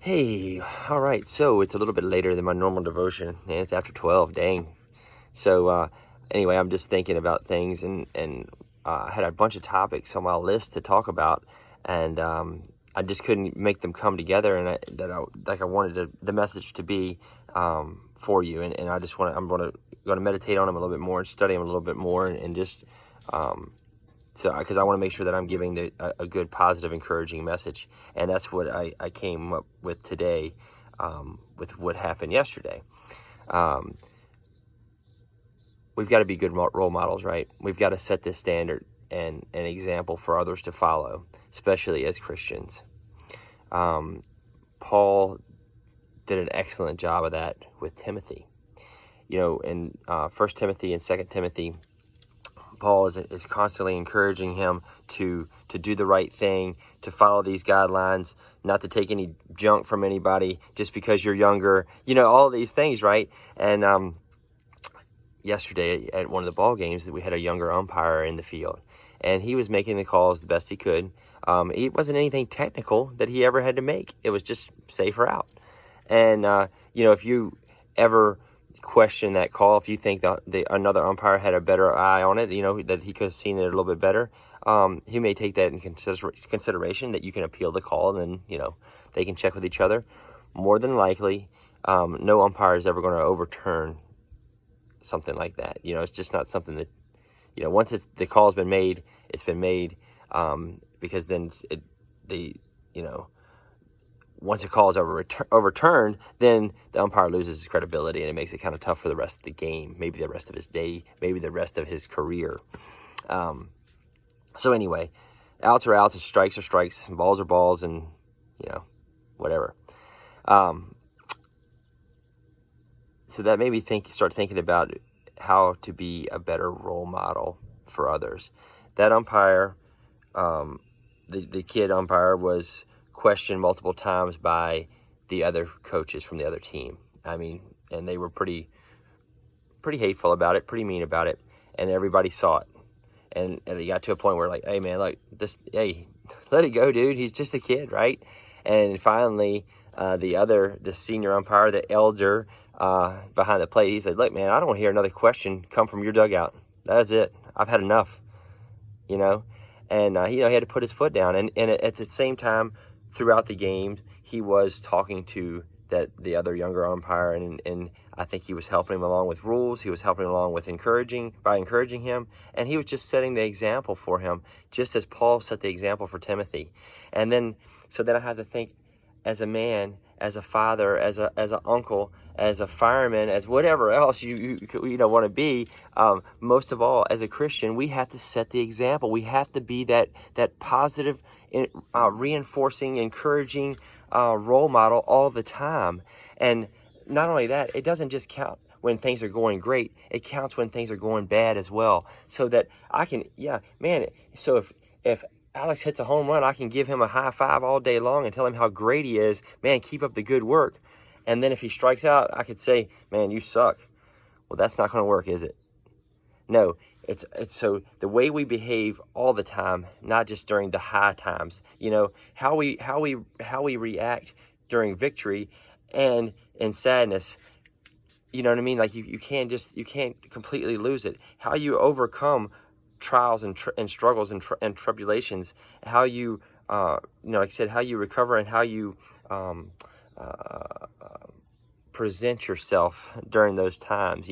Hey, all right. So it's a little bit later than my normal devotion, and it's after 12. Dang. So anyway, I'm just thinking about things, and I had a bunch of topics on my list to talk about, and I just couldn't make them come together, and I wanted the message to be for you, and I'm going to meditate on them a little bit more and study them a little bit more, and just so because I want to make sure that I'm giving a good, positive, encouraging message. And that's what I came up with today with what happened yesterday. We've got to be good role models, right? We've got to set this standard and an example for others to follow, especially as Christians. Paul did an excellent job of that with Timothy. You know, in 1 Timothy and 2 Timothy, Paul is constantly encouraging him to do the right thing, to follow these guidelines, not to take any junk from anybody just because you're younger, all these things, right? And yesterday at one of the ball games, we had a younger umpire in the field, and he was making the calls the best he could. It wasn't anything technical that he ever had to make. It was just safe or out. And, if you ever question that call, if you think another umpire had a better eye on it, that he could have seen it a little bit better, he may take that in consideration, that you can appeal the call, and then they can check with each other. More than likely, no umpire is ever going to overturn something like that. It's just not something that once the call's been made, it's been made, because then once a call is overturned, then the umpire loses his credibility, and it makes it kind of tough for the rest of the game, maybe the rest of his day, maybe the rest of his career. So anyway, outs are outs, and strikes are strikes, and balls are balls, and whatever. So that made me start thinking about how to be a better role model for others. That umpire, the kid umpire, was questioned multiple times by the other coaches from the other team. And they were pretty hateful about it, pretty mean about it, and everybody saw it. And it got to a point where, like, hey man, let it go, dude. He's just a kid, right? And finally, the senior umpire, the elder behind the plate, he said, look, man, I don't want to hear another question come from your dugout. That's it. I've had enough. And he had to put his foot down. And at the same time, throughout the game, he was talking to the other younger umpire, and I think he was helping him along with rules. He was helping him along with encouraging him, and he was just setting the example for him, just as Paul set the example for Timothy. And then I had to think, as a man, as a father, as an uncle, as a fireman, as whatever else you want to be, most of all, as a Christian, we have to set the example. We have to be that positive, reinforcing, encouraging role model all the time. And not only that, it doesn't just count when things are going great. It counts when things are going bad as well. So that I can, so if Alex hits a home run, I can give him a high five all day long and tell him how great he is. Man, keep up the good work. And then if he strikes out, I could say, man, you suck. Well, that's not going to work, is it? No, it's so the way we behave all the time, not just during the high times. How we react during victory and in sadness. You know what I mean? Like you can't completely lose it. How you overcome trials and struggles and tribulations, how you like I said, how you recover, and how you present yourself during those times.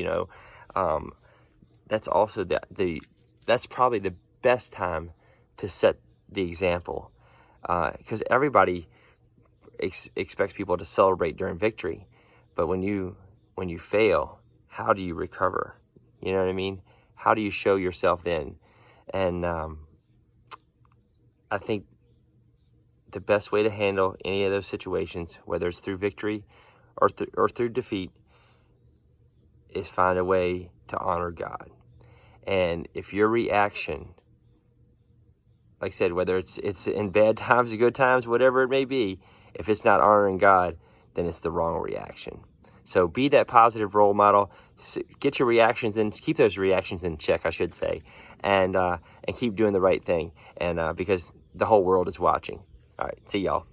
That's also that's probably the best time to set the example, because everybody expects people to celebrate during victory, but when you fail, how do you recover? You know what I mean? How do you show yourself then? And I think the best way to handle any of those situations, whether it's through victory or through defeat, is find a way to honor God. And if your reaction, like I said, whether it's in bad times or good times, whatever it may be, if it's not honoring God, then it's the wrong reaction. So be that positive role model. Get your reactions in. Keep those reactions in check, I should say, and keep doing the right thing. And because the whole world is watching. All right, see y'all.